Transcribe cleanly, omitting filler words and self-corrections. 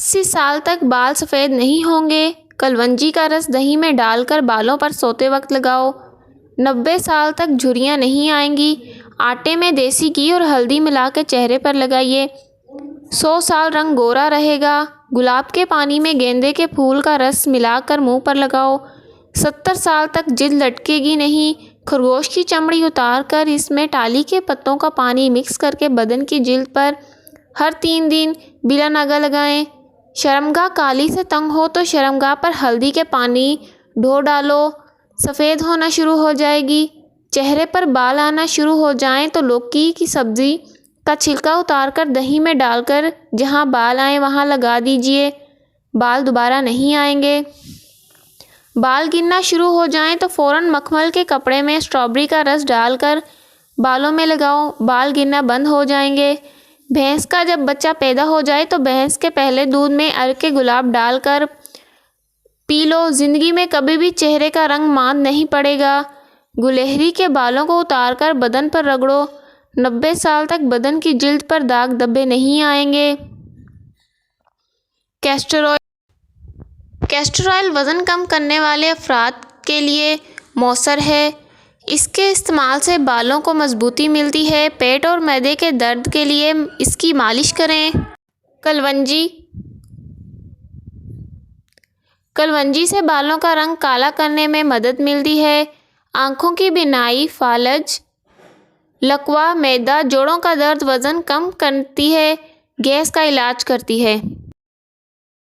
80 سال تک بال سفید نہیں ہوں گے؟ کلونجی کا رس دہی میں ڈال کر بالوں پر سوتے وقت لگاؤ۔ 90 سال تک جھریاں نہیں آئیں گی؟ آٹے میں دیسی گھی اور ہلدی ملا کے چہرے پر لگائیے۔ 100 سال رنگ گورا رہے گا۔ گلاب کے پانی میں گیندے کے پھول کا رس ملا کر منہ پر لگاؤ۔ 70 سال تک جلد لٹکے گی نہیں۔ خرگوش کی چمڑی اتار کر اس میں ٹالی کے پتوں کا پانی مکس کر کے بدن کی جلد پر ہر 3 دن بلا ناغہ لگائیں۔ شرمگاہ کالی سے تنگ ہو تو شرمگاہ پر ہلدی کے پانی ڈھو ڈالو، سفید ہونا شروع ہو جائے گی۔ چہرے پر بال آنا شروع ہو جائیں تو لوکی کی سبزی کا چھلکا اتار کر دہی میں ڈال کر جہاں بال آئیں وہاں لگا دیجیے، بال دوبارہ نہیں آئیں گے۔ بال گرنا شروع ہو جائیں تو فوراً مکھمل کے کپڑے میں اسٹرابیری کا رس ڈال کر بالوں میں لگاؤ، بال گرنا بند ہو جائیں گے۔ بھینس کا جب بچہ پیدا ہو جائے تو بھینس کے پہلے دودھ میں ارگ کے گلاب ڈال کر پی لو، زندگی میں کبھی بھی چہرے کا رنگ ماند نہیں پڑے گا۔ گلہری کے بالوں کو اتار کر بدن پر رگڑو، 90 سال تک بدن کی جلد پر داغ دھبے نہیں آئیں گے۔ کیسٹر آئل وزن کم کرنے والے افراد کے لیے مؤثر ہے۔ اس کے استعمال سے بالوں کو مضبوطی ملتی ہے۔ پیٹ اور معدے کے درد کے لیے اس کی مالش کریں۔ کلونجی سے بالوں کا رنگ کالا کرنے میں مدد ملتی ہے۔ آنکھوں کی بینائی، فالج، لکوہ، معدہ، جوڑوں کا درد، وزن کم کرتی ہے، گیس کا علاج کرتی ہے۔